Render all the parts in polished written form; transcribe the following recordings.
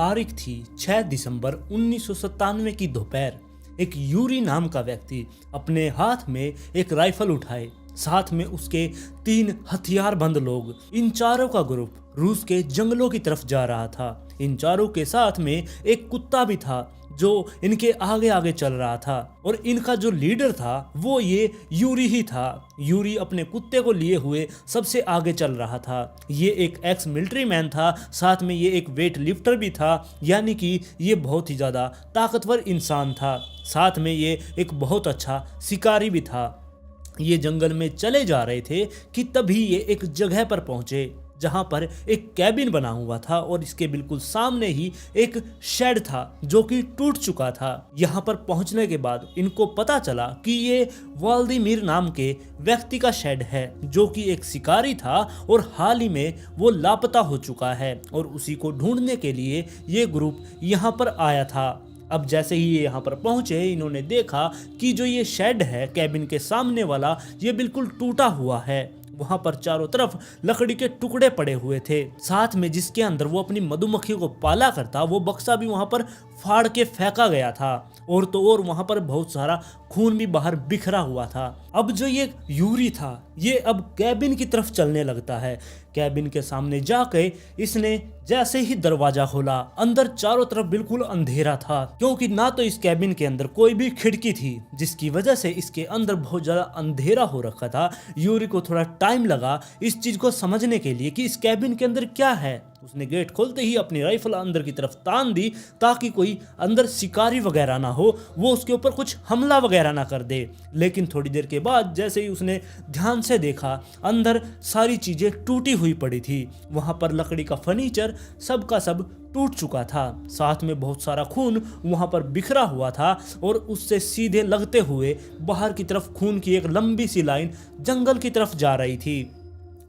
तारीख थी 6 दिसंबर 1997 की दोपहर। एक यूरी नाम का व्यक्ति अपने हाथ में एक राइफल उठाए, साथ में उसके 3 हथियारबंद लोग। इन चारों का ग्रुप रूस के जंगलों की तरफ जा रहा था। इन चारों के साथ में एक कुत्ता भी था जो इनके आगे आगे चल रहा था, और इनका जो लीडर था वो ये यूरी ही था। यूरी अपने कुत्ते को लिए हुए सबसे आगे चल रहा था। ये एक एक्स मिलिट्री मैन था, साथ में ये एक वेट लिफ्टर भी था, यानी कि ये बहुत ही ज़्यादा ताकतवर इंसान था। साथ में ये एक बहुत अच्छा शिकारी भी था। ये जंगल में चले जा रहे थे कि तभी ये एक जगह पर पहुंचे जहां पर एक कैबिन बना हुआ था, और इसके बिल्कुल सामने ही एक शेड था जो कि टूट चुका था। यहां पर पहुंचने के बाद इनको पता चला कि ये व्लादिमीर नाम के व्यक्ति का शेड है, जो कि एक शिकारी था और हाल ही में वो लापता हो चुका है, और उसी को ढूंढने के लिए ये ग्रुप यहां पर आया था। अब जैसे ही ये यहाँ पर पहुंचे, इन्होंने देखा कि जो ये शेड है कैबिन के सामने वाला, ये बिल्कुल टूटा हुआ है। वहां पर चारों तरफ लकड़ी के टुकड़े पड़े हुए थे, साथ में जिसके अंदर वो अपनी मधुमक्खी को पाला करता वो बक्सा भी वहां पर फाड़ के फेंका गया था, और तो और वहां पर बहुत सारा खून भी बाहर बिखरा हुआ था। अब जो ये यूरी था ये अब कैबिन की तरफ चलने लगता है। कैबिन के सामने जाके इसने जैसे ही दरवाजा खोला, अंदर चारों तरफ बिल्कुल अंधेरा था, क्योंकि ना तो इस कैबिन के अंदर कोई भी खिड़की थी, जिसकी वजह से इसके अंदर बहुत ज्यादा अंधेरा हो रखा था। यूरी को थोड़ा टाइम लगा इस चीज को समझने के लिए कि इस कैबिन के अंदर क्या है। उसने गेट खोलते ही अपनी राइफल अंदर की तरफ तान दी, ताकि कोई अंदर शिकारी वगैरह ना हो, वो उसके ऊपर कुछ हमला वगैरह ना कर दे। लेकिन थोड़ी देर के बाद जैसे ही उसने ध्यान से देखा, अंदर सारी चीजें टूटी हुई पड़ी थी। वहां पर लकड़ी का फर्नीचर सब का सब टूट चुका था, साथ में बहुत सारा खून वहां पर बिखरा हुआ था, और उससे सीधे लगते हुए बाहर की तरफ खून की एक लंबी सी लाइन जंगल की तरफ जा रही थी।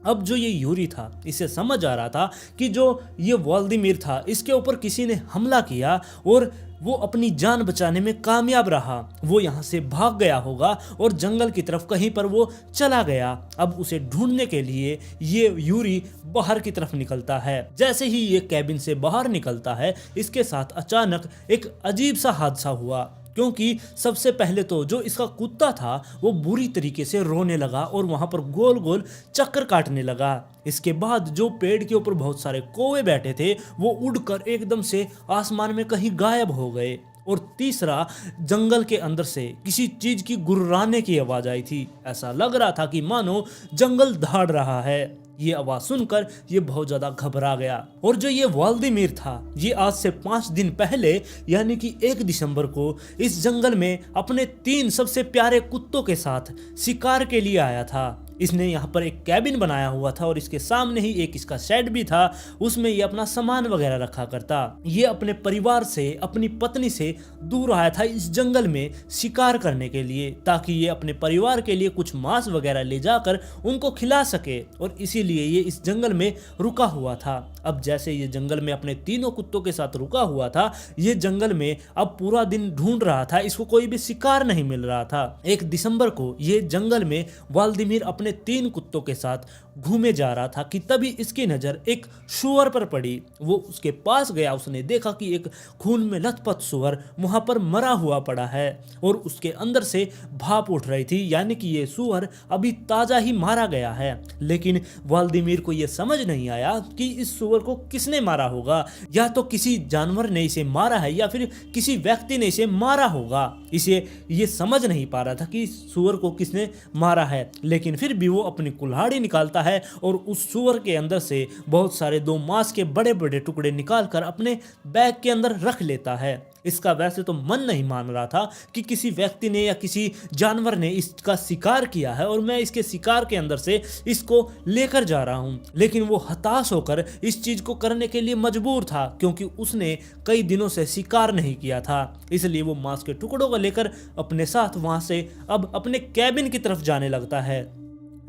अब जो ये यूरी था इसे समझ आ रहा था कि जो ये व्लादिमीर था इसके ऊपर किसी ने हमला किया, और वो अपनी जान बचाने में कामयाब रहा। वो यहाँ से भाग गया होगा और जंगल की तरफ कहीं पर वो चला गया। अब उसे ढूंढने के लिए ये यूरी बाहर की तरफ निकलता है। जैसे ही ये कैबिन से बाहर निकलता है, इसके साथ अचानक एक अजीब सा हादसा हुआ, क्योंकि सबसे पहले तो जो इसका कुत्ता था वो बुरी तरीके से रोने लगा और वहां पर गोल गोल चक्कर काटने लगा। इसके बाद जो पेड़ के ऊपर बहुत सारे कौवे बैठे थे वो उड़कर एकदम से आसमान में कहीं गायब हो गए। और तीसरा, जंगल के अंदर से किसी चीज की गुर्राने की आवाज आई थी। ऐसा लग रहा था कि मानो जंगल दहाड़ रहा है। ये आवाज सुनकर ये बहुत ज्यादा घबरा गया। और जो ये व्लादिमीर था ये आज से 5 दिन पहले यानी कि 1 दिसंबर को इस जंगल में अपने 3 सबसे प्यारे कुत्तों के साथ शिकार के लिए आया था। इसने यहाँ पर एक कैबिन बनाया हुआ था, और इसके सामने ही एक इसका शेड भी था, उसमें ये अपना सामान वगैरह रखा करता। ये अपने परिवार से, अपनी पत्नी से दूर आया था इस जंगल में शिकार करने के लिए, ताकि ये अपने परिवार के लिए कुछ मांस वगैरह ले जाकर उनको खिला सके, और इसीलिए ये इस जंगल में रुका हुआ था। अब जैसे ये जंगल में अपने 3 कुत्तों के साथ रुका हुआ था, ये जंगल में अब पूरा दिन ढूंढ रहा था, इसको कोई भी शिकार नहीं मिल रहा था। 1 दिसंबर को ये जंगल में व्लादिमीर अपने 3 कुत्तों के साथ घूमे जा रहा था कि तभी इसकी नजर एक सुअर पर पड़ी। वो उसके पास गया, उसने देखा कि एक खून में लथपथ सुअर वहां पर मरा हुआ पड़ा है, और उसके अंदर से भाप उठ रही थी, यानी कि ये सुअर अभी ताजा ही मारा गया है। लेकिन व्लादिमीर को यह समझ नहीं आया कि इस सुअर को किसने मारा होगा। या तो किसी जानवर ने इसे मारा है या फिर किसी व्यक्ति ने इसे मारा होगा। इसे ये समझ नहीं पा रहा था कि सुअर को किसने मारा है। लेकिन फिर भी वो अपनी कुल्हाड़ी निकालता है और उस सुअर के अंदर से बहुत सारे 2 मांस के बड़े बड़े टुकड़े निकालकर अपने बैग के अंदर रख लेता है। इसका वैसे तो मन नहीं मान रहा था कि किसी व्यक्ति ने या किसी जानवर ने इसका शिकार किया है और मैं इसके शिकार के अंदर से इसको लेकर जा रहा हूं। लेकिन वो हताश होकर इस चीज को करने के लिए मजबूर था, क्योंकि उसने कई दिनों से शिकार नहीं किया था। इसलिए वो मांस के टुकड़ों को लेकर अपने साथ वहां से अब अपने कैबिन की तरफ जाने लगता है।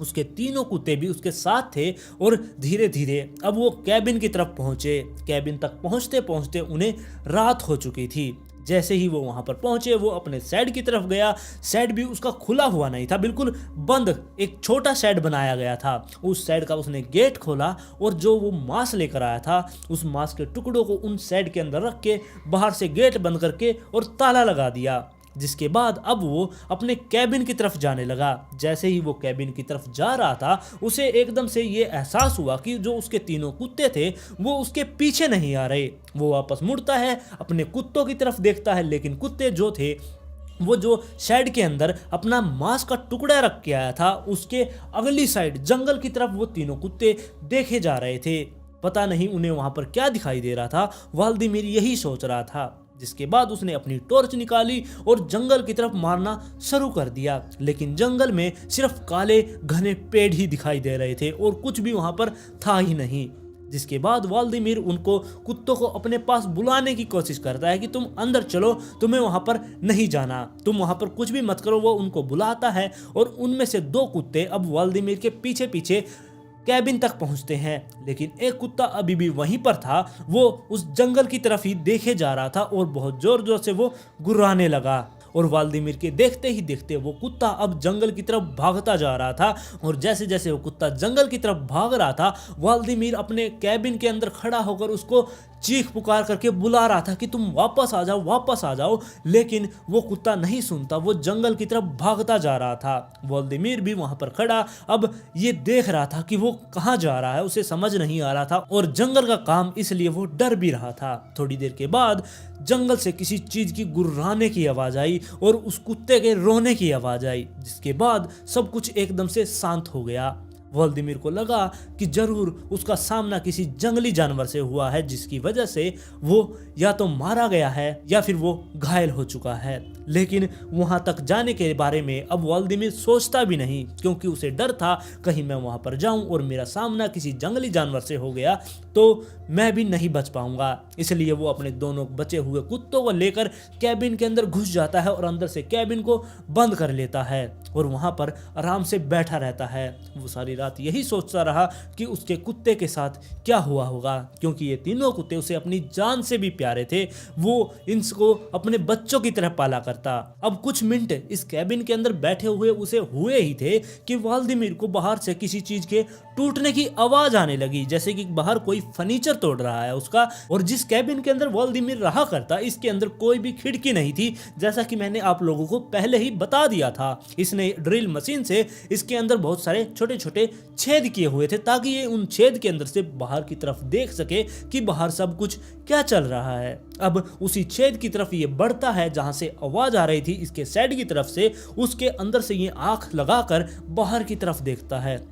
उसके 3 कुत्ते भी उसके साथ थे और धीरे धीरे अब वो कैबिन की तरफ पहुंचे। कैबिन तक पहुंचते पहुंचते उन्हें रात हो चुकी थी। जैसे ही वो वहां पर पहुंचे वो अपने शेड की तरफ गया। शेड भी उसका खुला हुआ नहीं था, बिल्कुल बंद एक छोटा शेड बनाया गया था। उस शेड का उसने गेट खोला और जो वो मांस लेकर आया था उस मांस के टुकड़ों को उन शेड के अंदर रख के बाहर से गेट बंद करके और ताला लगा दिया। जिसके बाद अब वो अपने कैबिन की तरफ जाने लगा। जैसे ही वो कैबिन की तरफ जा रहा था उसे एकदम से ये एहसास हुआ कि जो उसके तीनों कुत्ते थे वो उसके पीछे नहीं आ रहे। वो वापस मुड़ता है, अपने कुत्तों की तरफ देखता है, लेकिन कुत्ते जो थे वो जो शेड के अंदर अपना मांस का टुकड़ा रख के आया था उसके अगली साइड जंगल की तरफ वो तीनों कुत्ते देखे जा रहे थे। पता नहीं उन्हें वहां पर क्या दिखाई दे रहा था, व्लादिमीर यही सोच रहा था। जिसके बाद उसने अपनी टॉर्च निकाली और जंगल की तरफ मारना शुरू कर दिया, लेकिन जंगल में सिर्फ काले घने पेड़ ही दिखाई दे रहे थे और कुछ भी वहां पर था ही नहीं। जिसके बाद व्लादिमीर उनको कुत्तों को अपने पास बुलाने की कोशिश करता है कि तुम अंदर चलो, तुम्हें वहां पर नहीं जाना, तुम वहां पर कुछ भी मत करो। वो उनको बुलाता है और उनमें से 2 कुत्ते अब व्लादिमीर के पीछे पीछे कैबिन तक पहुंचते हैं, लेकिन एक कुत्ता अभी भी वहीं पर था। वो उस जंगल की तरफ ही देखे जा रहा था और बहुत जोर जोर से वो गुर्राने लगा। और व्लादिमीर के देखते ही देखते वो कुत्ता अब जंगल की तरफ भागता जा रहा था। और जैसे जैसे वो कुत्ता जंगल की तरफ भाग रहा था व्लादिमीर अपने कैबिन के अंदर खड़ा होकर उसको चीख पुकार करके बुला रहा था कि तुम वापस आ जाओ, वापस आ जाओ। लेकिन वो कुत्ता नहीं सुनता, वो जंगल की तरफ भागता जा रहा था। व्लादिमीर भी वहां पर खड़ा अब ये देख रहा था कि वो कहाँ जा रहा है, उसे समझ नहीं आ रहा था और जंगल का काम इसलिए वो डर भी रहा था। थोड़ी देर के बाद जंगल से किसी चीज की गुर्राने की आवाज आई और उस कुत्ते के रोने की आवाज आई। जिसके बाद सब कुछ एकदम से शांत हो गया। व्लादिमीर को लगा कि जरूर उसका सामना किसी जंगली जानवर से हुआ है, जिसकी वजह से वो या तो मारा गया है या फिर वो घायल हो चुका है। लेकिन वहां तक जाने के बारे में अब व्लादिमीर सोचता भी नहीं, क्योंकि उसे डर था कहीं मैं वहां पर जाऊं और मेरा सामना किसी जंगली जानवर से हो गया तो मैं भी नहीं बच पाऊंगा। इसलिए वो अपने दोनों बचे हुए कुत्तों को लेकर कैबिन के अंदर घुस जाता है और अंदर से कैबिन को बंद कर लेता है और वहां पर आराम से बैठा रहता है। वो सारी रात यही सोचता रहा कि उसके कुत्ते के साथ क्या हुआ होगा, क्योंकि ये तीनों कुत्ते उसे अपनी जान से भी प्यारे थे। वो इनको अपने बच्चों की तरह पाला करता। अब कुछ मिनट इस कैबिन के अंदर बैठे हुए उसे हुए ही थे कि व्लादिमीर को बाहर से किसी चीज के टूटने की आवाज आने लगी, जैसे कि बाहर कोई फर्नीचर तोड़ रहा है उसका। और जिस कैबिन के अंदर व्लादिमीर रहा करता इसके अंदर कोई भी खिड़की नहीं थी, जैसा कि मैंने आप लोगों को पहले ही बता दिया था। इसने ड्रिल मशीन से इसके अंदर बहुत सारे छोटे छोटे छेद किए हुए थे ताकि ये उन छेद के अंदर से बाहर की तरफ देख सके कि बाहर सब कुछ क्या चल रहा है। अब उसी छेद की तरफ ये बढ़ता है जहां से आवाज आ रही थी इसके साइड की तरफ से। उसके अंदर से ये आंख लगाकर बाहर की तरफ देखता है।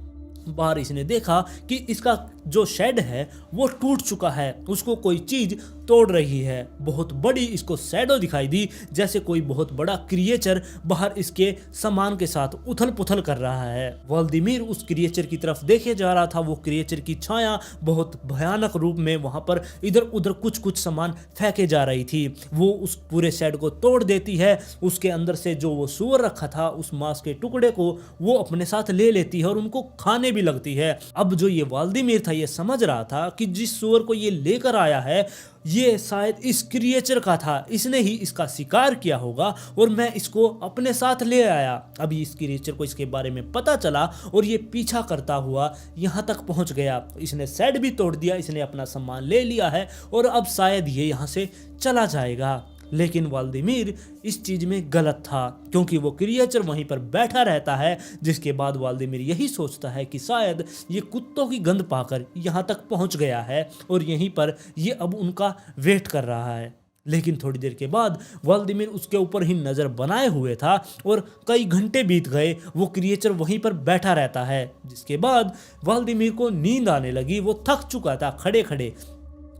बाहर इसने देखा कि इसका जो शेड है वो टूट चुका है, उसको कोई चीज तोड़ रही है। बहुत बड़ी इसको शैडो दिखाई दी, जैसे कोई बहुत बड़ा क्रिएचर बाहर इसके सामान के साथ उथल पुथल कर रहा है। व्लादिमीर उस क्रिएचर की तरफ देखे जा रहा था। वो क्रिएचर की छाया बहुत भयानक रूप में वहां पर इधर उधर कुछ कुछ सामान फेंके जा रही थी। वो उस पूरे शेड को तोड़ देती है। उसके अंदर से जो वो सूअर रखा था उस मांस के टुकड़े को वो अपने साथ ले लेती है और उनको खाने भी लगती है। अब जो ये व्लादिमीर था ये समझ रहा था कि जिस सूअर को ये लेकर आया है ये शायद इस क्रिएचर का था, इसने ही इसका शिकार किया होगा और मैं इसको अपने साथ ले आया। अभी इस क्रिएचर को इसके बारे में पता चला और ये पीछा करता हुआ यहाँ तक पहुँच गया। इसने शेड भी तोड़ दिया, इसने अपना सामान ले लिया है और अब शायद ये यहाँ से चला जाएगा। लेकिन व्लादिमीर इस चीज में गलत था, क्योंकि वो क्रिएचर वहीं पर बैठा रहता है। जिसके बाद व्लादिमीर यही सोचता है कि शायद ये कुत्तों की गंध पाकर यहाँ तक पहुँच गया है और यहीं पर ये अब उनका वेट कर रहा है। लेकिन थोड़ी देर के बाद व्लादिमीर उसके ऊपर ही नज़र बनाए हुए था और कई घंटे बीत गए वो क्रिएचर वहीं पर बैठा रहता है। जिसके बाद व्लादिमीर को नींद आने लगी, वो थक चुका था खड़े खड़े।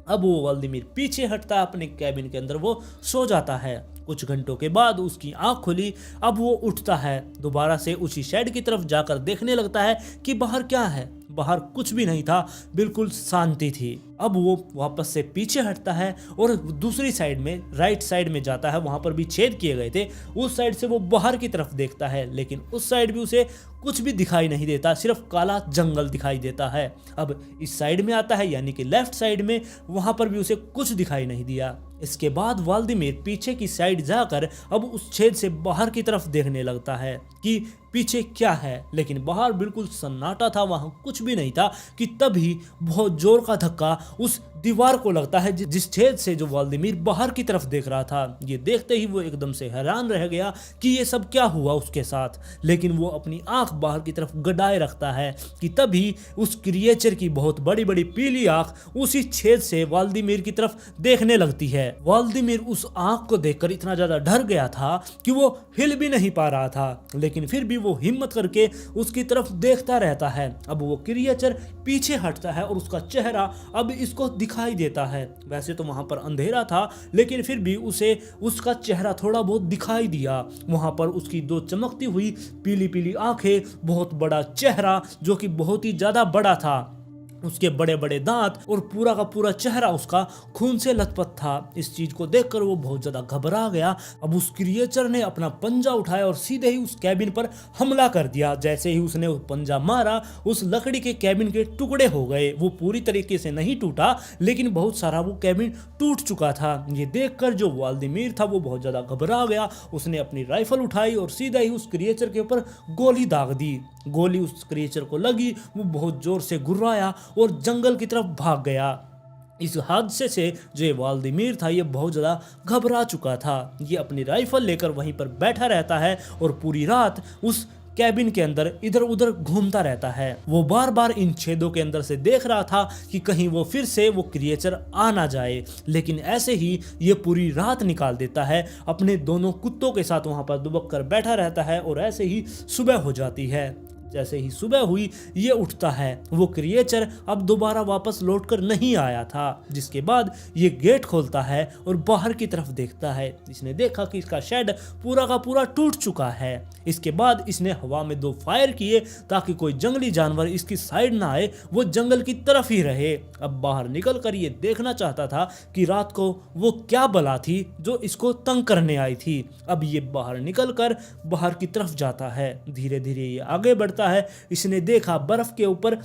अब वो व्लादिमीर पीछे हटता है, अपने कैबिन के अंदर वो सो जाता है। कुछ घंटों के बाद उसकी आंख खुली। अब वो उठता है, दोबारा से उसी शेड की तरफ जाकर देखने लगता है कि बाहर क्या है। बाहर कुछ भी नहीं था, बिल्कुल शांति थी। अब वो वापस से पीछे हटता है और दूसरी साइड में राइट साइड में जाता है, वहां पर भी छेद किए गए थे। उस साइड से वो बाहर की तरफ देखता है, लेकिन उस साइड भी उसे कुछ भी दिखाई नहीं देता, सिर्फ काला जंगल दिखाई देता है। अब इस साइड में आता है यानी कि लेफ्ट साइड में, वहां पर भी उसे कुछ दिखाई नहीं दिया। इसके बाद व्लादिमीर पीछे की साइड जाकर अब उस छेद से बाहर की तरफ देखने लगता है कि पीछे क्या है, लेकिन बाहर बिल्कुल सन्नाटा था, वहां कुछ भी नहीं था कि तभी बहुत जोर का धक्का उस दीवार को लगता है जिस छेद से जो व्लादिमीर बाहर की तरफ देख रहा था। ये देखते ही वो एकदम से हैरान रह गया कि ये सब क्या हुआ उसके साथ, लेकिन वो अपनी आंख बाहर की तरफ गड़ाए रखता है कि तभी उस क्रिएचर की बहुत बड़ी बड़ी पीली आंख उसी छेद से व्लादिमीर की तरफ देखने लगती है। व्लादिमीर उस आंख को देखकर इतना ज्यादा डर गया था कि वो हिल भी नहीं पा रहा था, लेकिन फिर भी वो हिम्मत करके उसकी तरफ देखता रहता है। अब वो क्रिएचर पीछे हटता है और उसका चेहरा अब इसको दिखाई देता है। वैसे तो वहां पर अंधेरा था, लेकिन फिर भी उसे उसका चेहरा थोड़ा बहुत दिखाई दिया। वहां पर उसकी दो चमकती हुई पीली पीली आंखें, बहुत बड़ा चेहरा जो कि बहुत ही ज्यादा बड़ा था, उसके बड़े बड़े दांत और पूरा का पूरा चेहरा उसका खून से लथपथ था। इस चीज को देखकर वो बहुत ज्यादा घबरा गया। अब उस क्रिएचर ने अपना पंजा उठाया और सीधे ही उस कैबिन पर हमला कर दिया। जैसे ही उसने वो पंजा मारा, उस लकड़ी के कैबिन के टुकड़े हो गए। वो पूरी तरीके से नहीं टूटा, लेकिन बहुत सारा वो कैबिन टूट चुका था। ये देखकर जो व्लादिमीर था वो बहुत ज्यादा घबरा गया। उसने अपनी राइफल उठाई और सीधा ही उस क्रिएचर के ऊपर गोली दाग दी। गोली उस क्रिएचर को लगी, वो बहुत जोर से गुर्राया और जंगल की तरफ भाग गया। इस हादसे से जो ये व्लादिमीर था ये बहुत ज़्यादा घबरा चुका था। ये अपनी राइफल लेकर वहीं पर बैठा रहता है और पूरी रात उस कैबिन के अंदर इधर उधर घूमता रहता है। वो बार बार इन छेदों के अंदर से देख रहा था कि कहीं वो फिर से वो क्रिएचर आ ना जाए, लेकिन ऐसे ही ये पूरी रात निकाल देता है। अपने दोनों कुत्तों के साथ वहां पर दुबक कर बैठा रहता है और ऐसे ही सुबह हो जाती है। जैसे ही सुबह हुई ये उठता है। वो क्रिएचर अब दोबारा वापस लौटकर नहीं आया था। जिसके बाद ये गेट खोलता है और बाहर की तरफ देखता है। इसने देखा कि इसका शेड पूरा का पूरा टूट चुका है। इसके बाद इसने हवा में 2 फायर किए ताकि कोई जंगली जानवर इसकी साइड ना आए, वो जंगल की तरफ ही रहे। अब बाहर निकल कर ये देखना चाहता था कि रात को वो क्या बला थी जो इसको तंग करने आई थी। अब ये बाहर निकल कर बाहर की तरफ जाता है। धीरे धीरे ये आगे बढ़ता है। इसने देखा बर्फ के ऊपर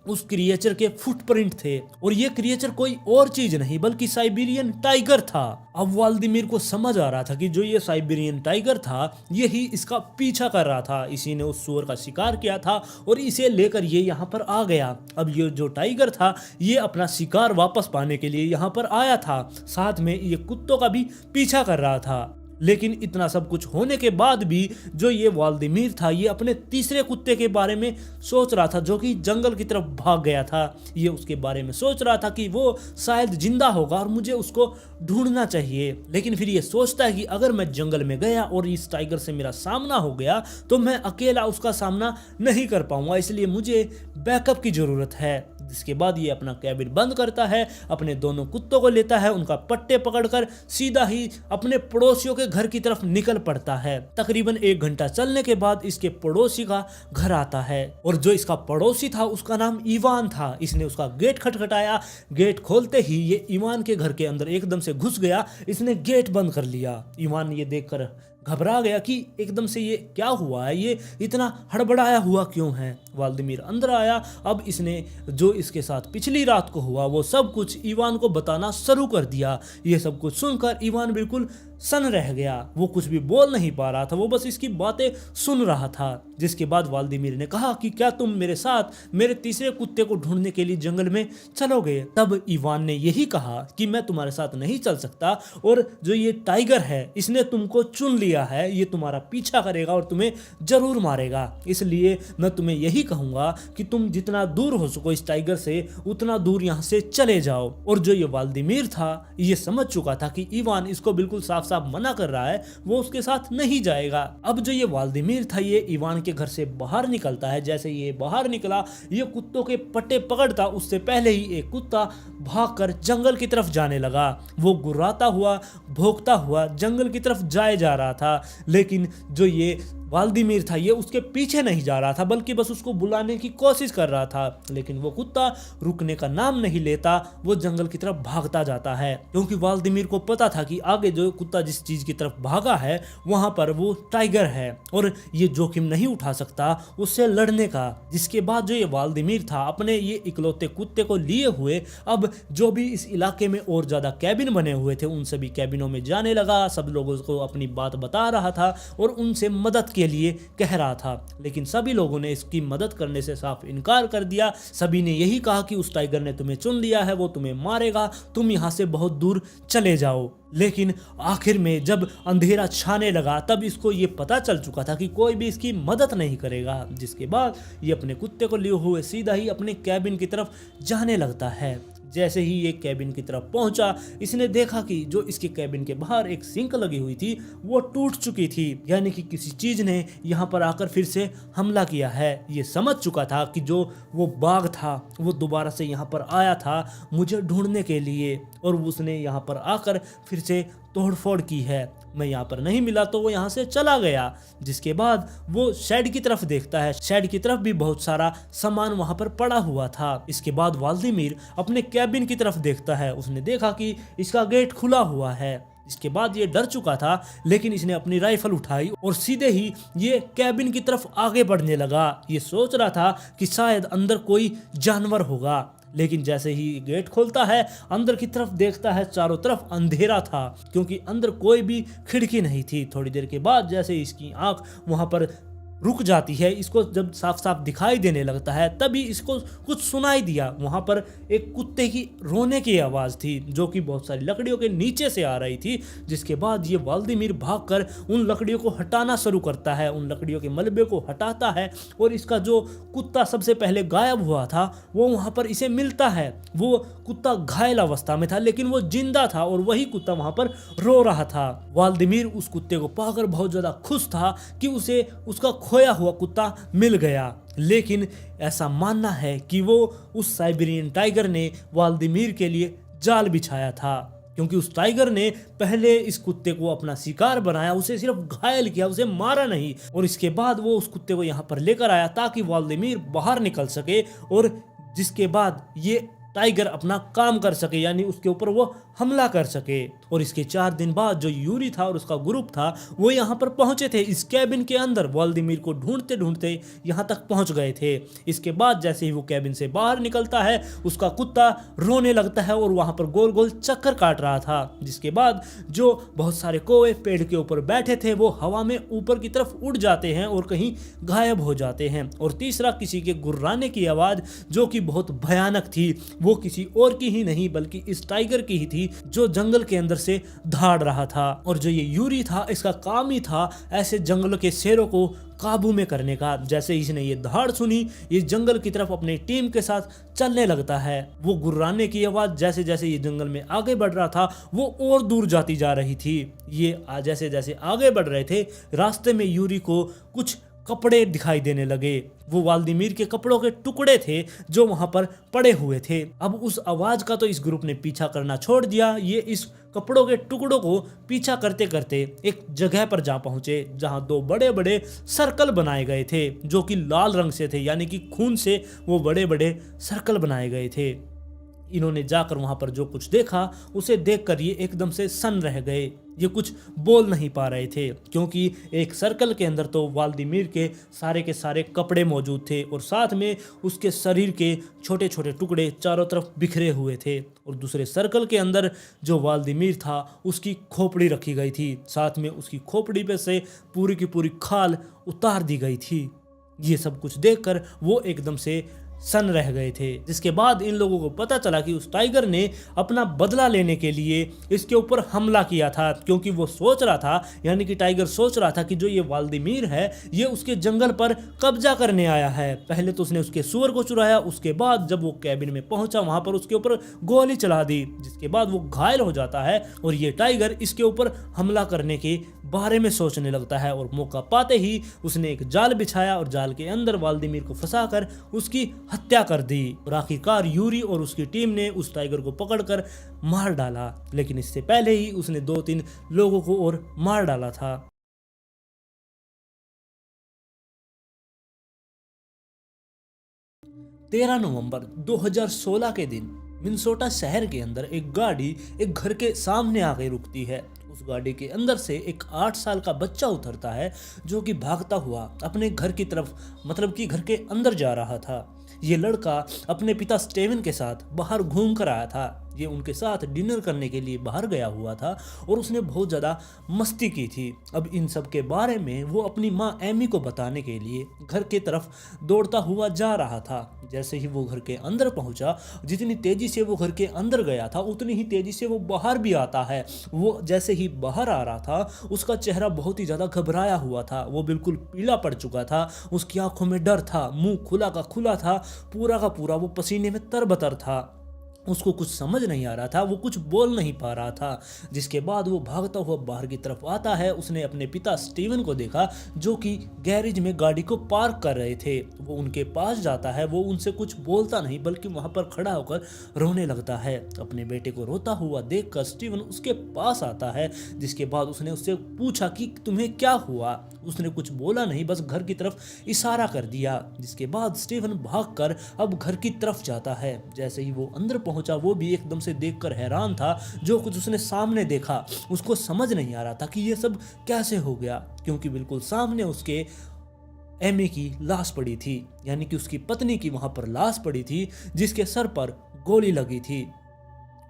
उस क्रिएचर के फुटप्रिंट थे और ये क्रिएचर कोई और चीज नहीं बल्कि साइबेरियन टाइगर था। अब व्लादिमीर को समझ आ रहा था कि जो ये साइबेरियन टाइगर था यही इसका पीछा कर रहा था। इसी ने उस सुअर का शिकार किया था और इसे लेकर ये यहाँ पर आ गया। अब ये जो टाइगर था ये अपना शिकार वापस पाने के लिए यहाँ पर आया था। साथ में ये कुत्तों का भी पीछा कर रहा था। लेकिन इतना सब कुछ होने के बाद भी जो ये व्लादिमीर था ये अपने तीसरे कुत्ते के बारे में सोच रहा था जो कि जंगल की तरफ भाग गया था। ये उसके बारे में सोच रहा था कि वो शायद जिंदा होगा और मुझे उसको ढूंढना चाहिए। लेकिन फिर ये सोचता है कि अगर मैं जंगल में गया और इस टाइगर से मेरा सामना हो गया तो मैं अकेला उसका सामना नहीं कर पाऊंगा, इसलिए मुझे बैकअप की जरूरत है। जिसके बाद ये अपना कैबिन बंद करता है, अपने दोनों कुत्तों को लेता है, उनका पट्टे पकड़कर सीधा ही अपने पड़ोसियों के घर की तरफ निकल पड़ता है। तकरीबन 1 घंटा चलने के बाद इसके पड़ोसी का घर आता है और जो इसका पड़ोसी था उसका नाम इवान था। इसने उसका गेट खटखटाया। गेट खोलते ही ये इवान के घर के अंदर एकदम से घुस गया। इसने गेट बंद कर लिया। इवान ये देखकर घबरा गया कि एकदम से ये क्या हुआ है, ये इतना हड़बड़ाया हुआ क्यों है। व्लादिमीर अंदर आया। अब इसने जो इसके साथ पिछली रात को हुआ वो सब कुछ इवान को बताना शुरू कर दिया। ये सब कुछ सुनकर इवान बिल्कुल सन रह गया। वो कुछ भी बोल नहीं पा रहा था, वो बस इसकी बातें सुन रहा था। जिसके बाद व्लादिमीर ने कहा कि क्या तुम मेरे साथ मेरे तीसरे कुत्ते को ढूंढने के लिए जंगल में चलोगे। तब इवान ने यही कहा कि मैं तुम्हारे साथ नहीं चल सकता और जो ये टाइगर है इसने तुमको चुन लिया है, ये तुम्हारा पीछा करेगा और तुम्हें जरूर मारेगा। इसलिए मैं तुम्हें यही कहूंगा कि तुम जितना दूर हो सको इस टाइगर से उतना दूर यहाँ से चले जाओ। और जो ये व्लादिमीर था ये समझ चुका था कि इवान इसको बिल्कुल साफ साफ मना कर रहा है, वो उसके साथ नहीं जाएगा। अब जो ये व्लादिमीर था ये इवान के घर से बाहर निकलता है। जैसे ये बाहर निकला ये कुत्तों के पट्टे पकड़ता उससे पहले ही एक कुत्ता भागकर जंगल की तरफ जाने लगा। वो गुर्राता हुआ भौंकता हुआ जंगल की तरफ जाए जा रहा था। लेकिन जो ये वाल्दीमीर था ये उसके पीछे नहीं जा रहा था, बल्कि बस उसको बुलाने की कोशिश कर रहा था, लेकिन वो कुत्ता रुकने का नाम नहीं लेता। वो जंगल की तरफ भागता जाता है, क्योंकि वाल्दीमीर को पता था कि आगे जो कुत्ता जिस चीज की तरफ भागा है वहां पर वो टाइगर है और ये जोखिम नहीं उठा सकता उससे लड़ने का। जिसके बाद जो ये वाल्दीमीर था अपने ये इकलौते कुत्ते को लिए हुए अब जो भी इस इलाके में और ज्यादा कैबिन बने हुए थे उन सभी कैबिनों में जाने लगा, सब लोगों को अपनी बात बता रहा था और उनसे मदद के लिए कह रहा था। लेकिन सभी लोगों ने इसकी मदद करने से साफ इनकार कर दिया। सभी ने यही कहा कि उस टाइगर ने तुम्हें चुन लिया है, वो तुम्हें मारेगा, तुम यहाँ से बहुत दूर चले जाओ। लेकिन आखिर में जब अंधेरा छाने लगा तब इसको ये पता चल चुका था कि कोई भी इसकी मदद नहीं करेगा। जिसके बाद ये अपने कुत्ते को लिए हुए सीधा ही अपने कैबिन की तरफ जाने लगता है। जैसे ही ये कैबिन की तरफ पहुंचा इसने देखा कि जो इसके कैबिन के बाहर एक सिंक लगी हुई थी वो टूट चुकी थी, यानी कि किसी चीज ने यहाँ पर आकर फिर से हमला किया है। ये समझ चुका था कि जो वो बाघ था वो दोबारा से यहाँ पर आया था मुझे ढूंढने के लिए और उसने यहाँ पर आकर फिर से तोड़फोड़ की है। मैं यहाँ पर नहीं मिला तो वो यहाँ से चला गया। जिसके बाद वो शेड की तरफ देखता है, शेड की तरफ भी बहुत सारा सामान वहाँ पर पड़ा हुआ था। इसके बाद वाल्दीमीर अपने कैबिन की तरफ देखता है, उसने देखा कि इसका गेट खुला हुआ है। इसके बाद ये डर चुका था, लेकिन इसने अपनी राइफल उठाई और सीधे ही ये कैबिन की तरफ आगे बढ़ने लगा। ये सोच रहा था कि शायद अंदर कोई जानवर होगा, लेकिन जैसे ही गेट खोलता है अंदर की तरफ देखता है चारों तरफ अंधेरा था, क्योंकि अंदर कोई भी खिड़की नहीं थी। थोड़ी देर के बाद जैसे इसकी आंख वहां पर रुक जाती है, इसको जब साफ साफ दिखाई देने लगता है तभी इसको कुछ सुनाई दिया। वहां पर एक कुत्ते की रोने की आवाज थी जो कि बहुत सारी लकड़ियों के नीचे से आ रही थी। जिसके बाद ये वाल्दीमीर भागकर उन लकड़ियों को हटाना शुरू करता है, उन लकड़ियों के मलबे को हटाता है और इसका जो कुत्ता सबसे पहले गायब हुआ था वो वहां पर इसे मिलता है। वो कुत्ता घायल अवस्था में था लेकिन वो जिंदा था और वही कुत्ता वहां पर रो रहा था। वाल्दीमीर उस कुत्ते को पाकर बहुत ज्यादा खुश था कि उसे उसका खोया हुआ कुत्ता मिल गया। लेकिन ऐसा मानना है कि वो उस साइबेरियन टाइगर ने वाल्दीमीर के लिए जाल बिछाया था, क्योंकि उस टाइगर ने पहले इस कुत्ते को अपना शिकार बनाया, उसे सिर्फ घायल किया, उसे मारा नहीं। और इसके बाद वो उस कुत्ते को यहाँ पर लेकर आया ताकि वाल्दीमीर बाहर निकल सके और जिसके बाद ये टाइगर अपना काम कर सके, यानी उसके ऊपर वो हमला कर सके। और इसके 4 दिन बाद जो यूरी था और उसका ग्रुप था वो यहाँ पर पहुंचे थे इस कैबिन के अंदर, वाल्दीमीर को ढूंढते ढूंढते यहाँ तक पहुंच गए थे। इसके बाद जैसे ही वो कैबिन से बाहर निकलता है उसका कुत्ता रोने लगता है और वहां पर गोल गोल चक्कर काट रहा था। जिसके बाद जो बहुत सारे कौवे पेड़ के ऊपर बैठे थे वो हवा में ऊपर की तरफ उड़ जाते हैं और कहीं गायब हो जाते हैं। और तीसरा किसी के गुर्राने की आवाज जो कि बहुत भयानक थी, वो किसी और की ही नहीं बल्कि इस टाइगर की ही थी जो जंगल के अंदर से धाड़ रहा था। और जो ये यूरी था इसका काम ही था ऐसे जंगलों के शेरों को काबू में करने का। जैसे इसने ये धाड़ सुनी ये जंगल की तरफ अपनी टीम के साथ चलने लगता है। वो गुर्राने की आवाज जैसे जैसे ये जंगल में आगे बढ़ रहा था वो और दूर जाती जा रही थी। ये जैसे जैसे आगे बढ़ रहे थे रास्ते में यूरी को कुछ कपड़े दिखाई देने लगे। वो वाल्दीमीर के कपड़ों के टुकड़े थे जो वहां पर पड़े हुए थे। अब उस आवाज का तो इस ग्रुप ने पीछा करना छोड़ दिया। ये इस कपड़ों के टुकड़ों को पीछा करते करते एक जगह पर जा पहुंचे जहां 2 बड़े बड़े सर्कल बनाए गए थे जो कि लाल रंग से थे, यानी कि खून से वो बड़े बड़े सर्कल बनाए गए थे। इन्होंने जाकर वहां पर जो कुछ देखा उसे देखकर ये एकदम से सन्न रह गए। ये कुछ बोल नहीं पा रहे थे क्योंकि एक सर्कल के अंदर तो वाल्दीमीर के सारे कपड़े मौजूद थे और साथ में उसके शरीर के छोटे छोटे टुकड़े चारों तरफ बिखरे हुए थे। और दूसरे सर्कल के अंदर जो वाल्दीमीर था उसकी खोपड़ी रखी गई थी, साथ में उसकी खोपड़ी पे से पूरी की पूरी खाल उतार दी गई थी। ये सब कुछ देखकर वो एकदम से सन रह गए थे। जिसके बाद इन लोगों को पता चला कि उस टाइगर ने अपना बदला लेने के लिए इसके ऊपर हमला किया था, क्योंकि वो सोच रहा था, यानी कि टाइगर सोच रहा था कि जो ये वाल्दीमीर है ये उसके जंगल पर कब्जा करने आया है। पहले तो उसने उसके सुअर को चुराया, उसके बाद जब वो कैबिन में पहुंचा वहां पर उसके ऊपर गोली चला दी, जिसके बाद वो घायल हो जाता है और ये टाइगर इसके ऊपर हमला करने के बारे में सोचने लगता है। और मौका पाते ही उसने एक जाल बिछाया और जाल के अंदर वाल्दीमीर को फंसाकर उसकी हत्या कर दी। और आखिरकार यूरी और उसकी टीम ने उस टाइगर को पकड़कर मार डाला, लेकिन इससे पहले ही उसने 2-3 लोगों को और मार डाला था। 13 नवंबर 2016 के दिन मिनेसोटा शहर के अंदर एक गाड़ी एक घर के सामने आके रुकती है। उस गाड़ी के अंदर से एक 8 साल का बच्चा उतरता है जो कि भागता हुआ अपने घर की तरफ मतलब कि घर के अंदर जा रहा था। ये लड़का अपने पिता स्टीवन के साथ बाहर घूम कर आया था। ये उनके साथ डिनर करने के लिए बाहर गया हुआ था और उसने बहुत ज़्यादा मस्ती की थी। अब इन सब के बारे में वो अपनी माँ एमी को बताने के लिए घर की तरफ दौड़ता हुआ जा रहा था। जैसे ही वो घर के अंदर पहुंचा, जितनी तेज़ी से वो घर के अंदर गया था उतनी ही तेज़ी से वो बाहर भी आता है। वो जैसे ही बाहर आ रहा था उसका चेहरा बहुत ही ज़्यादा घबराया हुआ था। वो बिल्कुल पीला पड़ चुका था, उसकी आंखों में डर था, मुंह खुला का खुला था, पूरा का पूरा वो पसीने में तरबतर था। उसको कुछ समझ नहीं आ रहा था, वो कुछ बोल नहीं पा रहा था। जिसके बाद वो भागता हुआ बाहर की तरफ आता है। उसने अपने पिता स्टीवन को देखा जो कि गैरेज में गाड़ी को पार्क कर रहे थे। वो उनके पास जाता है, वो उनसे कुछ बोलता नहीं बल्कि वहाँ पर खड़ा होकर रोने लगता है। अपने बेटे को रोता हुआ देखकर स्टीवन उसके पास आता है। जिसके बाद उसने उससे पूछा कि तुम्हें क्या हुआ। उसने कुछ बोला नहीं, बस घर की तरफ इशारा कर दिया। जिसके बाद स्टीवन भागकर अब घर की तरफ जाता है। जैसे ही वो अंदर पहुंचा वो भी एकदम से देखकर हैरान था। जो कुछ उसने सामने देखा उसको समझ नहीं आ रहा था कि ये सब कैसे हो गया, क्योंकि बिल्कुल सामने उसके एमी की लाश पड़ी थी, यानी कि उसकी पत्नी की वहां पर लाश पड़ी थी जिसके सर पर गोली लगी थी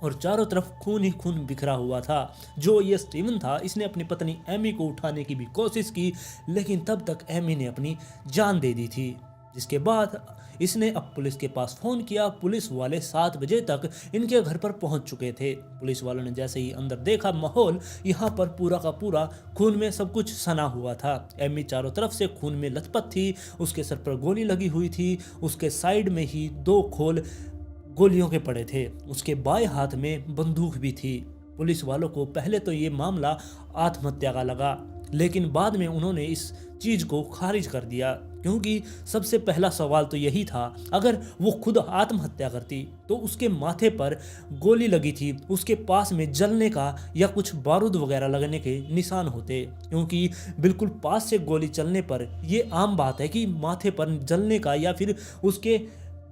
और चारों तरफ खून ही खून बिखरा हुआ था। जो ये स्टीवन था इसने अपनी पत्नी एमी को उठाने की भी कोशिश की, लेकिन तब तक एमी ने अपनी जान दे दी थी। जिसके बाद इसने अब पुलिस के पास फ़ोन किया। पुलिस वाले 7 बजे तक इनके घर पर पहुंच चुके थे। पुलिस वालों ने जैसे ही अंदर देखा माहौल यहाँ पर पूरा का पूरा खून में सब कुछ सना हुआ था। एमी चारों तरफ से खून में लथपथ थी, उसके सर पर गोली लगी हुई थी, उसके साइड में ही 2 खोल गोलियों के पड़े थे, उसके बाएं हाथ में बंदूक भी थी। पुलिस वालों को पहले तो ये मामला आत्महत्या का लगा, लेकिन बाद में उन्होंने इस चीज़ को खारिज कर दिया, क्योंकि सबसे पहला सवाल तो यही था, अगर वो खुद आत्महत्या करती तो उसके माथे पर गोली लगी थी, उसके पास में जलने का या कुछ बारूद वगैरह लगने के निशान होते, क्योंकि बिल्कुल पास से गोली चलने पर ये आम बात है कि माथे पर जलने का या फिर उसके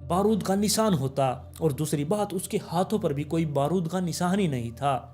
बारूद का निशान होता। और दूसरी बात, उसके हाथों पर भी कोई बारूद का निशान ही नहीं था।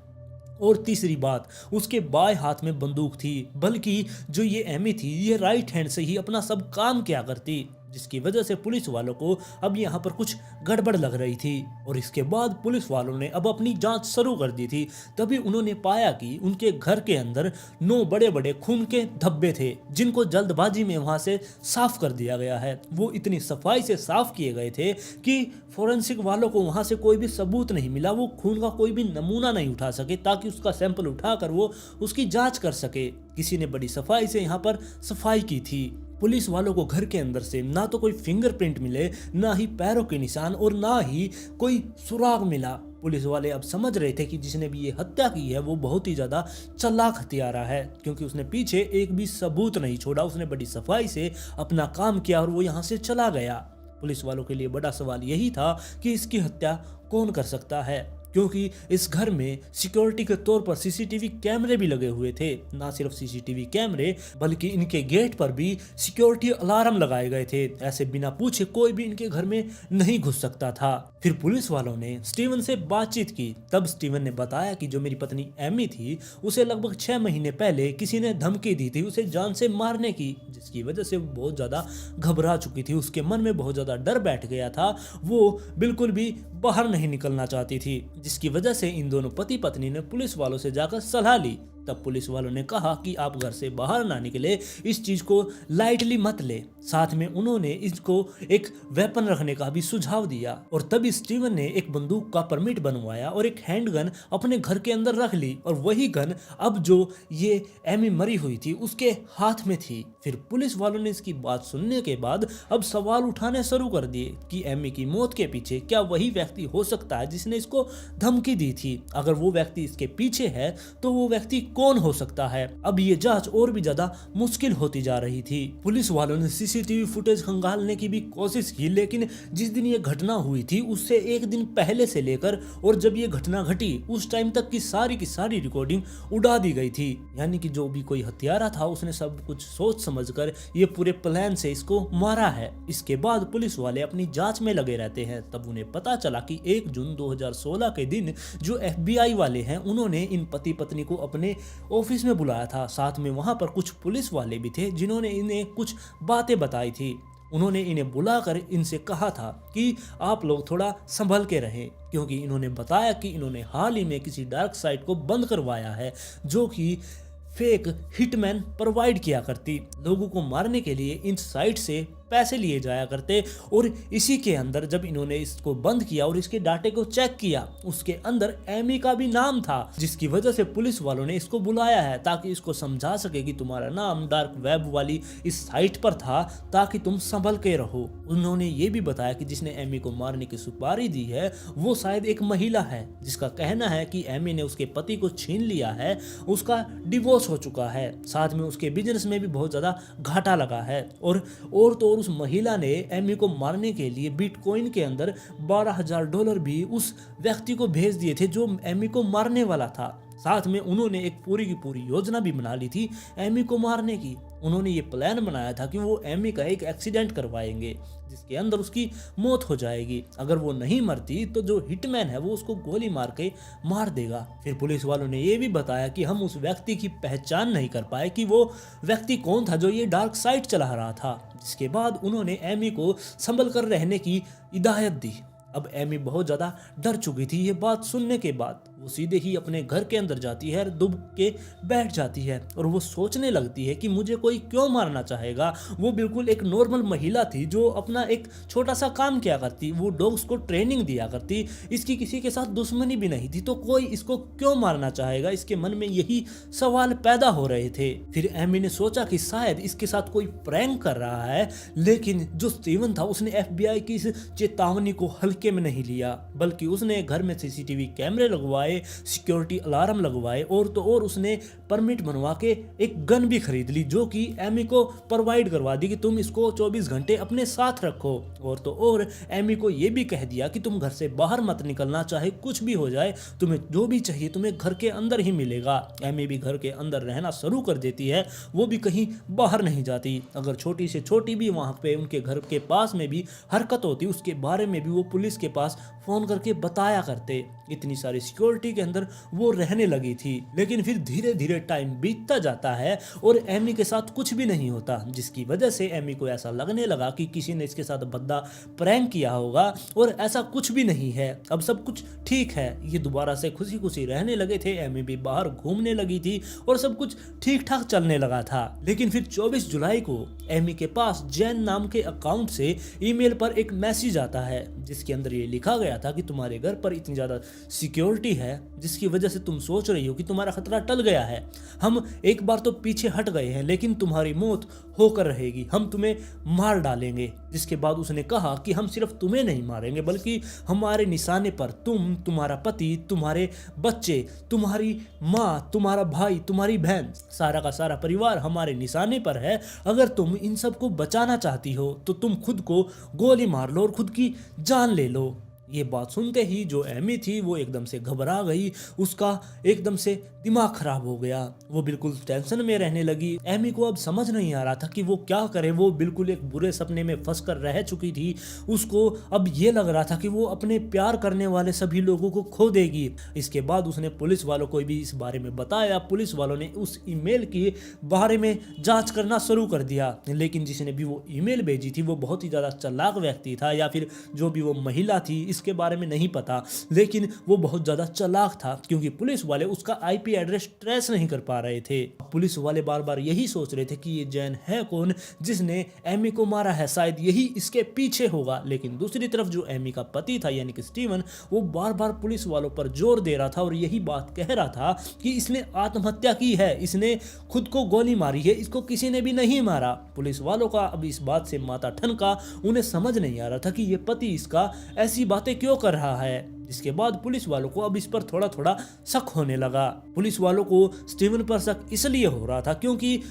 और तीसरी बात, उसके बाएं हाथ में बंदूक थी, बल्कि जो ये एमी थी ये राइट हैंड से ही अपना सब काम किया करती, जिसकी वजह से पुलिस वालों को अब यहाँ पर कुछ गड़बड़ लग रही थी। और इसके बाद पुलिस वालों ने अब अपनी जांच शुरू कर दी थी। तभी उन्होंने पाया कि उनके घर के अंदर 9 बड़े बड़े खून के धब्बे थे, जिनको जल्दबाजी में वहाँ से साफ कर दिया गया है। वो इतनी सफाई से साफ किए गए थे कि फोरेंसिक वालों को वहाँ से कोई भी सबूत नहीं मिला, वो खून का कोई भी नमूना नहीं उठा सके ताकि उसका सैंपल उठाकर वो उसकी जाँच कर सके। किसी ने बड़ी सफाई से यहाँ पर सफाई की थी। पुलिस वालों को घर के अंदर से ना तो कोई फिंगरप्रिंट मिले, ना ही पैरों के निशान और ना ही कोई सुराग मिला। पुलिस वाले अब समझ रहे थे कि जिसने भी ये हत्या की है वो बहुत ही ज़्यादा चालाक हत्यारा है, क्योंकि उसने पीछे एक भी सबूत नहीं छोड़ा। उसने बड़ी सफाई से अपना काम किया और वो यहाँ से चला गया। पुलिस वालों के लिए बड़ा सवाल यही था कि इसकी हत्या कौन कर सकता है, क्योंकि इस घर में सिक्योरिटी के तौर पर सीसीटीवी कैमरे भी लगे हुए थे। ना सिर्फ सीसीटीवी कैमरे बल्कि इनके गेट पर भी सिक्योरिटी अलार्म लगाए गए थे। ऐसे बिना पूछे कोई भी इनके घर में नहीं घुस सकता था। फिर पुलिस वालों ने स्टीवन से बातचीत की। तब स्टीवन ने बताया कि जो मेरी पत्नी एमी थी उसे लगभग 6 महीने पहले किसी ने धमकी दी थी उसे जान से मारने की, जिसकी वजह से वो बहुत ज़्यादा घबरा चुकी थी। उसके मन में बहुत ज़्यादा डर बैठ गया था, वो बिल्कुल भी बाहर नहीं निकलना चाहती थी, जिसकी वजह से इन दोनों पति पत्नी ने पुलिस वालों से जाकर सलाह ली। तब पुलिस वालों ने कहा कि आप घर से बाहर ना निकले, इस चीज़ को लाइटली मत ले। साथ में उन्होंने इसको एक वेपन रखने का भी सुझाव दिया। और तभी स्टीवन ने एक बंदूक का परमिट बनवाया और एक हैंडगन अपने घर के अंदर रख ली, और वही गन अब जो ये एमी मरी हुई थी उसके हाथ में थी। फिर पुलिस वालों ने इसकी बात सुनने के बाद अब सवाल उठाने शुरू कर दिए कि एमी की मौत के पीछे क्या वही व्यक्ति हो सकता है जिसने इसको धमकी दी थी। अगर वो व्यक्ति इसके पीछे है तो वो व्यक्ति कौन हो सकता है। अब ये जांच और भी ज्यादा मुश्किल होती जा रही थी। पुलिस वालों ने सीसीटीवी फुटेज खंगालने की भी कोशिश की, लेकिन जिस दिन ये घटना हुई थी उससे एक दिन पहले से लेकर और जब ये घटना घटी उस टाइम तक की सारी रिकॉर्डिंग उड़ा दी गई थी। यानी कि जो भी कोई हत्यारा था उसने सब कुछ सोच समझकर ये पूरे प्लान से इसको मारा है। इसके बाद पुलिस वाले अपनी जांच में लगे रहते हैं। तब उन्हें पता चला कि 1 जून 2016 के दिन जो FBI वाले हैं उन्होंने इन पति पत्नी को अपने ऑफिस में बुलाया था। साथ में वहां पर कुछ पुलिस वाले भी थे जिन्होंने इन्हें कुछ बातें बताई थी। उन्होंने इन्हें बुलाकर इनसे कहा था कि आप लोग थोड़ा संभल के रहें, क्योंकि इन्होंने बताया कि इन्होंने हाल ही में किसी डार्क साइट को बंद करवाया है जो कि फेक हिटमैन प्रोवाइड किया करती। लोगों को मारने के लिए इन साइट से पैसे लिए जाया करते और इसी के अंदर जब इन्होंने इसको बंद किया और इसके डाटे को चेक किया उसके अंदर एमी का भी नाम था, जिसकी वजह से पुलिस वालों ने इसको बुलाया है ताकि इसको समझा सके कि तुम्हारा नाम डार्क वेब वाली इस साइट पर था ताकि तुम संभल के रहो। उन्होंने ये भी बताया कि जिसने एमी को मारने की सुपारी दी है वो शायद एक महिला है जिसका कहना है कि एमी ने उसके पति को छीन लिया है, उसका डिवोर्स हो चुका है, साथ में उसके बिजनेस में भी बहुत ज्यादा घाटा लगा है और तो उस महिला ने एमी को मारने के लिए बिटकॉइन के अंदर $12,000 भी उस व्यक्ति को भेज दिए थे जो एमी को मारने वाला था। साथ में उन्होंने एक पूरी की पूरी योजना भी बना ली थी एमी को मारने की। उन्होंने ये प्लान बनाया था कि वो एमी का एक एक्सीडेंट करवाएंगे जिसके अंदर उसकी मौत हो जाएगी। अगर वो नहीं मरती तो जो हिटमैन है वो उसको गोली मार के मार देगा। फिर पुलिस वालों ने ये भी बताया कि हम उस व्यक्ति की पहचान नहीं कर पाए कि वो व्यक्ति कौन था जो ये डार्क साइट चला रहा था। जिसके बाद उन्होंने एमी को संभल कर रहने की हिदायत दी। अब एमी बहुत ज़्यादा डर चुकी थी। ये बात सुनने के बाद वो सीधे ही अपने घर के अंदर जाती है, दुब के बैठ जाती है और वो सोचने लगती है कि मुझे कोई क्यों मारना चाहेगा। वो बिल्कुल एक नॉर्मल महिला थी जो अपना एक छोटा सा काम किया करती, वो डॉग्स को ट्रेनिंग दिया करती, इसकी किसी के साथ दुश्मनी भी नहीं थी, तो कोई इसको क्यों मारना चाहेगा। इसके मन में यही सवाल पैदा हो रहे थे। फिर एमी ने सोचा कि शायद इसके साथ कोई प्रैंक कर रहा है, लेकिन जो स्टीवन था उसने FBI की इस चेतावनी को हल्के में नहीं लिया, बल्कि उसने घर में CCTV कैमरे लगवाए, सिक्योरिटी अलार्म लगवाए और तो और उसने परमिट बनवा के एक गन भी खरीद ली जो कि एमी को प्रोवाइड करवा दी कि तुम इसको 24 घंटे अपने साथ रखो। और तो और एमी को यह भी कह दिया कि तुम घर से बाहर मत निकलना, चाहे कुछ भी हो जाए, तुम्हें जो भी चाहिए तुम्हें घर के अंदर ही मिलेगा। एमी भी घर के अंदर रहना शुरू कर देती है, वो भी कहीं बाहर नहीं जाती। अगर छोटी से छोटी भी वहां पे उनके घर के पास में भी हरकत होती उसके बारे में भी वो पुलिस के पास फोन करके बताया करते। इतनी सारी सिक्योरिटी के अंदर वो रहने लगी थी। लेकिन फिर धीरे धीरे टाइम बीतता जाता है और एमी के साथ कुछ भी नहीं होता, जिसकी वजह से एमी को ऐसा लगने लगा कि किसी ने इसके साथ भद्दा प्रैंक किया होगा और ऐसा कुछ भी नहीं है। अब सब कुछ ठीक है, ये दोबारा से खुशी खुशी रहने लगे थे। एमी भी बाहर घूमने लगी थी और सब कुछ ठीक ठाक चलने लगा था। लेकिन फिर 24 जुलाई को एमी के पास जैन नाम के अकाउंट से ईमेल पर एक मैसेज आता है जिसके अंदर ये लिखा गया था कि तुम्हारे घर पर इतनी ज्यादा सिक्योरिटी है जिसकी वजह से तुम सोच रही हो कि तुम्हारा खतरा टल गया है। हम एक बार तो पीछे हट गए हैं लेकिन तुम्हारी मौत होकर रहेगी, हम तुम्हें मार डालेंगे। जिसके बाद उसने कहा कि हम सिर्फ तुम्हें नहीं मारेंगे बल्कि हमारे निशाने पर तुम, तुम्हारा पति, तुम्हारे बच्चे, तुम्हारी माँ, तुम्हारा भाई, तुम्हारी बहन, सारा का सारा परिवार हमारे निशाने पर है। अगर तुम इन सबको बचाना चाहती हो तो तुम खुद को गोली मार लो और खुद की जान ले लो। ये बात सुनते ही जो एमी थी वो एकदम से घबरा गई, उसका एकदम से दिमाग खराब हो गया, वो बिल्कुल टेंशन में रहने लगी। एमी को अब समझ नहीं आ रहा था कि वो क्या करे। वो बिल्कुल एक बुरे सपने में फंस कर रह चुकी थी। उसको अब ये लग रहा था कि वो अपने प्यार करने वाले सभी लोगों को खो देगी। इसके बाद उसने पुलिस वालों को भी इस बारे में बताया। पुलिस वालों ने उस ईमेल के बारे में जांच करना शुरू कर दिया, लेकिन जिसने भी वो ईमेल भेजी थी वो बहुत ही ज़्यादा चालाक व्यक्ति था, या फिर जो भी वो महिला थी इसके बारे में नहीं पता, लेकिन वो बहुत ज़्यादा चालाक था क्योंकि पुलिस वाले उसका IP एड्रेस ट्रेस नहीं कर पा रहे थे। पुलिस वाले बार बार यही सोच रहे थे कि ये जैन है कौन जिसने एमी को मारा है, शायद यही इसके पीछे होगा। लेकिन दूसरी तरफ जो एमी का पति था यानी कि स्टीवन, वो बार बार पुलिस वालों पर जोर दे रहा था और यही बात कह रहा था कि इसने आत्महत्या की है, इसने खुद को गोली मारी है, इसको किसी ने भी नहीं मारा। पुलिस वालों का अब इस बात से माथा ठनका, उन्हें समझ नहीं आ रहा था कि ये पति इसका ऐसी बातें क्यों कर रहा है। जिसके बाद पुलिस वालों को अब इस पर थोड़ा थोड़ा शक होने लगा। पुलिस वालों को स्टीवन पर शक इसलिए हो रहा था क्योंकि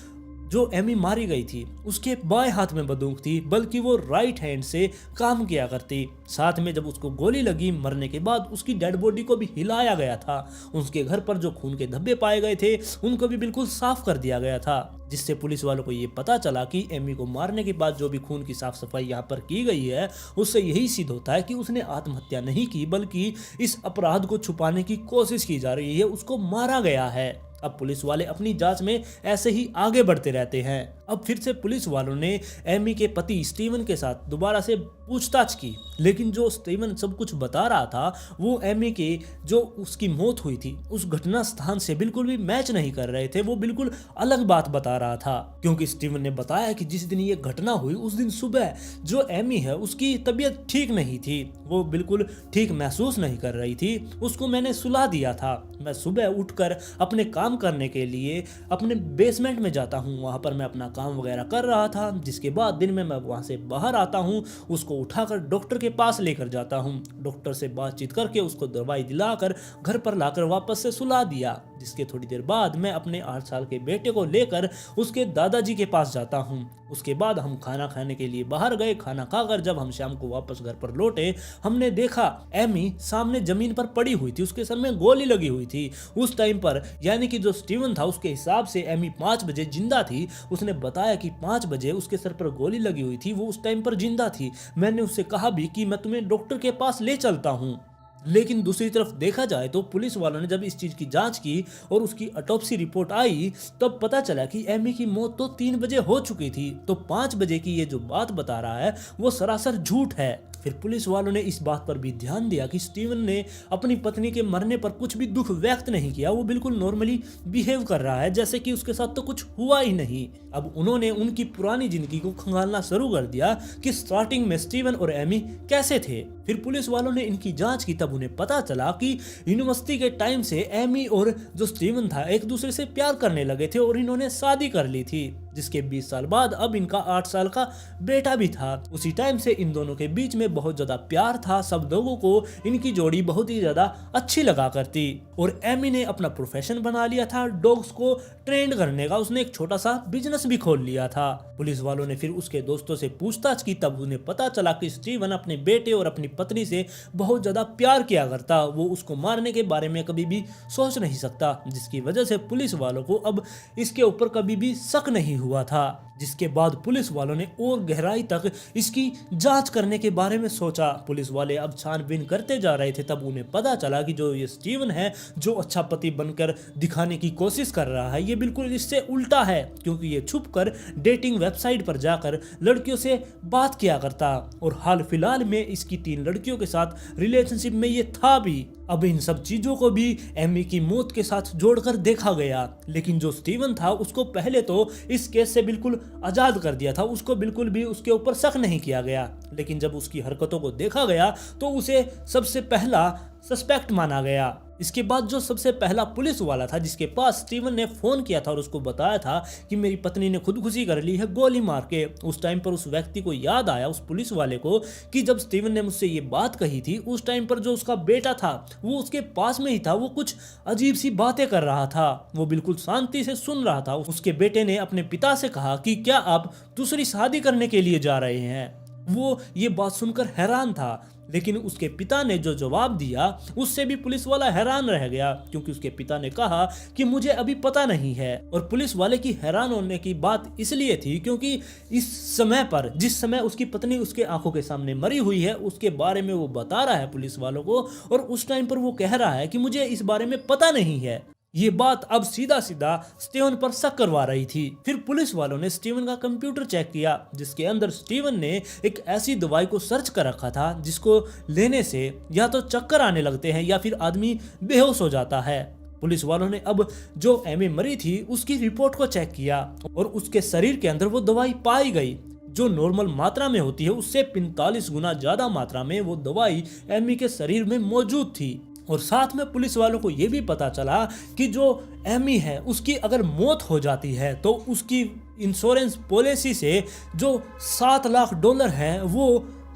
जो एमी मारी गई थी उसके बाएं हाथ में बंदूक थी, बल्कि वो राइट हैंड से काम किया करती। साथ में जब उसको गोली लगी मरने के बाद उसकी डेड बॉडी को भी हिलाया गया था। उसके घर पर जो खून के धब्बे पाए गए थे उनको भी बिल्कुल साफ कर दिया गया था, जिससे पुलिस वालों को ये पता चला कि एमी को मारने के बाद जो भी खून की साफ सफाई यहाँ पर की गई है उससे यही सिद्ध होता है कि उसने आत्महत्या नहीं की, बल्कि इस अपराध को छुपाने की कोशिश की जा रही है, उसको मारा गया है। अब पुलिस वाले अपनी जांच में ऐसे ही आगे बढ़ते रहते हैं। अब फिर से पुलिस वालों ने एमी के पति स्टीवन के साथ दोबारा से पूछताछ की, लेकिन जो स्टीवन सब कुछ बता रहा था वो एमी के जो उसकी मौत हुई थी उस घटना स्थान से बिल्कुल भी मैच नहीं कर रहे थे। वो बिल्कुल अलग बात बता रहा था, क्योंकि स्टीवन ने बताया कि जिस दिन ये घटना हुई उस दिन सुबह जो एमी है उसकी तबीयत ठीक नहीं थी, वो बिल्कुल ठीक महसूस नहीं कर रही थी। उसको मैंने सुला दिया था। मैं सुबह उठकर अपने काम करने के लिए अपने बेसमेंट में जाता हूँ, वहाँ पर मैं अपना काम वगैरह कर रहा था। जिसके बाद दिन में मैं वहाँ से बाहर आता हूँ, उसको उठाकर डॉक्टर के पास लेकर जाता हूँ। डॉक्टर से बातचीत करके उसको दवाई दिलाकर घर पर लाकर वापस से सुला दिया। जिसके थोड़ी देर बाद मैं अपने 8 साल के बेटे को लेकर उसके दादाजी के पास जाता हूँ। उसके बाद हम खाना खाने के लिए बाहर गए। खाना खाकर जब हम शाम को वापस घर पर लौटे, हमने देखा एमी सामने जमीन पर पड़ी हुई थी, उसके सर में गोली लगी हुई थी। उस टाइम पर यानी कि जो स्टीवन था उसके हिसाब से एमी 5 बजे जिंदा थी। उसने बताया कि 5 बजे उसके सर पर गोली लगी हुई थी, वो उस टाइम पर जिंदा थी। मैंने उससे कहा भी कि मैं तुम्हें डॉक्टर के पास ले चलता हूँ। लेकिन दूसरी तरफ देखा जाए तो पुलिस वालों ने जब इस चीज की जांच की और उसकी ऑटोप्सी रिपोर्ट आई, तब पता चला कि एमी की मौत तो 3 बजे हो चुकी थी। तो 5 बजे की ये जो बात बता रहा है वो सरासर झूठ है। फिर पुलिस वालों ने इस बात पर भी ध्यान दिया कि स्टीवन ने अपनी पत्नी के मरने पर कुछ भी दुख व्यक्त नहीं किया। वो बिल्कुल नॉर्मली बिहेव कर रहा है, जैसे कि उसके साथ तो कुछ हुआ ही नहीं। अब उन्होंने उनकी पुरानी जिंदगी को खंगालना शुरू कर दिया कि स्टार्टिंग में स्टीवन और एमी कैसे थे। फिर पुलिस वालों ने इनकी जांच की, तब उन्हें पता चला कि यूनिवर्सिटी के टाइम से एमी और जो स्टीवन था एक दूसरे से प्यार करने लगे थे और इन्होंने शादी कर ली थी, जिसके 20 साल बाद अब इनका 8 साल का बेटा भी था। उसी टाइम से इन दोनों के बीच में बहुत ज्यादा प्यार था। सब लोगों को इनकी जोड़ी बहुत ही ज्यादा अच्छी लगा करती। और एमी ने अपना प्रोफेशन बना लिया था डॉग्स को ट्रेंड करने का। उसने एक छोटा सा बिजनेस भी खोल लिया था। पुलिस वालों ने फिर उसके दोस्तों से पूछताछ की, तब उन्हें पता चला कि स्टीवन अपने बेटे और अपनी पत्नी से बहुत ज्यादा प्यार किया करता। वो उसको मारने के बारे में कभी भी सोच नहीं सकता, जिसकी वजह से पुलिस वालों को अब इसके ऊपर कभी भी शक नहीं हुआ था। जिसके बाद पुलिस वालों ने और गहराई तक इसकी जांच करने के बारे में सोचा। पुलिस वाले अब छानबीन करते जा रहे थे, तब उन्हें पता चला कि जो ये स्टीवन है, जो अच्छा पति बनकर दिखाने की कोशिश कर रहा है, ये बिल्कुल इससे उल्टा है, क्योंकि ये छुपकर डेटिंग वेबसाइट पर जाकर लड़कियों से बात किया करता और हाल फिलहाल में इसकी 3 लड़कियों के साथ रिलेशनशिप में ये था भी। अब इन सब चीजों को भी एमी की मौत के साथ जोड़कर देखा गया, लेकिन जो स्टीवन था उसको पहले तो इस केस से बिल्कुल आजाद कर दिया था। उसको बिल्कुल भी उसके ऊपर शक नहीं किया गया, लेकिन जब उसकी हरकतों को देखा गया तो उसे सबसे पहला सस्पेक्ट माना गया। इसके बाद जो सबसे पहला पुलिस वाला था जिसके पास स्टीवन ने फोन किया था और उसको बताया था कि मेरी पत्नी ने खुदकुशी कर ली है गोली मार के, उस टाइम पर उस व्यक्ति को याद आया, उस पुलिस वाले को, कि जब स्टीवन ने मुझसे ये बात कही थी उस टाइम पर जो उसका बेटा था वो उसके पास में ही था। वो कुछ अजीब सी बातें कर रहा था, वो बिल्कुल शांति से सुन रहा था। उसके बेटे ने अपने पिता से कहा कि क्या आप दूसरी शादी करने के लिए जा रहे हैं। वो ये बात सुनकर हैरान था, लेकिन उसके पिता ने जो जवाब दिया उससे भी पुलिस वाला हैरान रह गया, क्योंकि उसके पिता ने कहा कि मुझे अभी पता नहीं है। और पुलिस वाले की हैरान होने की बात इसलिए थी क्योंकि इस समय पर, जिस समय उसकी पत्नी उसके आंखों के सामने मरी हुई है, उसके बारे में वो बता रहा है पुलिस वालों को, और उस टाइम पर वो कह रहा है कि मुझे इस बारे में पता नहीं है। ये बात अब सीधा सीधा स्टीवन पर शक करवा रही थी। फिर पुलिस वालों ने स्टीवन का कंप्यूटर चेक किया, जिसके अंदर स्टीवन ने एक ऐसी दवाई को सर्च कर रखा था जिसको लेने से या तो चक्कर आने लगते हैं या फिर आदमी बेहोश हो जाता है। पुलिस वालों ने अब जो एमी मरी थी उसकी रिपोर्ट को चेक किया और उसके शरीर के अंदर वो दवाई पाई गई जो नॉर्मल मात्रा में होती है, उससे 45 गुना ज्यादा मात्रा में वो दवाई एमी के शरीर में मौजूद थी। और साथ में पुलिस वालों को यह भी पता चला कि जो एमी है उसकी अगर मौत हो जाती है तो उसकी इंश्योरेंस पॉलिसी से जो $7 लाख है वो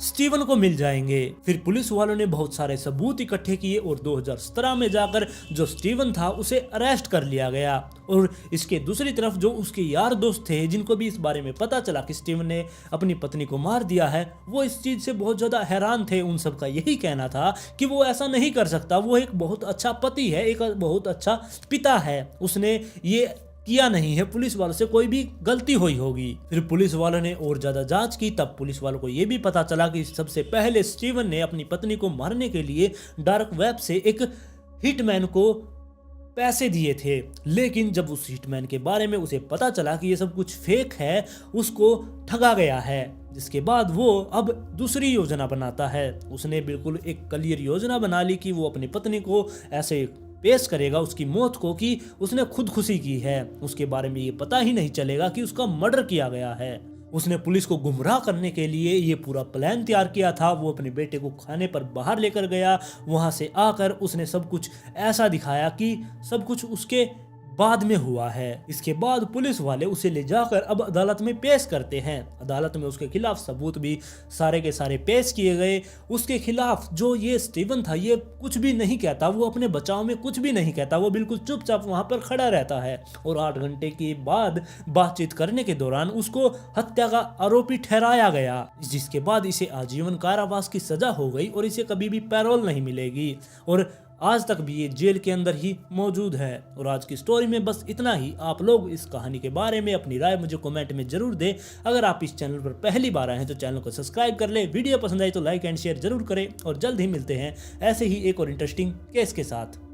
स्टीवन को मिल जाएंगे। फिर पुलिस वालों ने बहुत सारे सबूत इकट्ठे किए और 2017 में जाकर जो स्टीवन था उसे अरेस्ट कर लिया गया। और इसके दूसरी तरफ जो उसके यार दोस्त थे जिनको भी इस बारे में पता चला कि स्टीवन ने अपनी पत्नी को मार दिया है, वो इस चीज से बहुत ज्यादा हैरान थे। उन सबका यही कहना था कि वो ऐसा नहीं कर सकता, वो एक बहुत अच्छा पति है, एक बहुत अच्छा पिता है, उसने ये किया नहीं है, पुलिस वालों से कोई भी गलती हुई होगी। फिर पुलिस वालों ने और ज्यादा जांच की, तब पुलिस वालों को यह भी पता चला कि सबसे पहले स्टीवन ने अपनी पत्नी को मारने के लिए डार्क वेब से एक हिटमैन को पैसे दिए थे। लेकिन जब उस हिटमैन के बारे में उसे पता चला कि ये सब कुछ फेक है, उसको ठगा गया है, जिसके बाद वो अब दूसरी योजना बनाता है। उसने बिल्कुल एक क्लियर योजना बना ली कि वो अपनी पत्नी को ऐसे पेश करेगा उसकी मौत को कि उसने खुदकुशी की है, उसके बारे में ये पता ही नहीं चलेगा कि उसका मर्डर किया गया है। उसने पुलिस को गुमराह करने के लिए ये पूरा प्लान तैयार किया था। वो अपने बेटे को खाने पर बाहर लेकर गया, वहां से आकर उसने सब कुछ ऐसा दिखाया कि सब कुछ उसके बाद में हुआ है। इसके बाद पुलिस वाले उसे ले जाकर अब अदालत में पेश करते हैं। अदालत में उसके खिलाफ सबूत भी सारे के सारे पेश किए गए। उसके खिलाफ जो ये स्टीवन था ये कुछ भी नहीं कहता, वो अपने बचाव में कुछ भी नहीं कहता, वो बिल्कुल चुपचाप वहां पर खड़ा रहता है। और 8 घंटे के बाद बातचीत करने के दौरान उसको हत्या का आरोपी ठहराया गया, जिसके बाद इसे आजीवन कारावास की सजा हो गई और इसे कभी भी पैरोल नहीं मिलेगी और आज तक भी ये जेल के अंदर ही मौजूद है। और आज की स्टोरी में बस इतना ही। आप लोग इस कहानी के बारे में अपनी राय मुझे कमेंट में जरूर दें। अगर आप इस चैनल पर पहली बार आए हैं तो चैनल को सब्सक्राइब कर ले, वीडियो पसंद आई तो लाइक एंड शेयर जरूर करें और जल्द ही मिलते हैं ऐसे ही एक और इंटरेस्टिंग केस के साथ।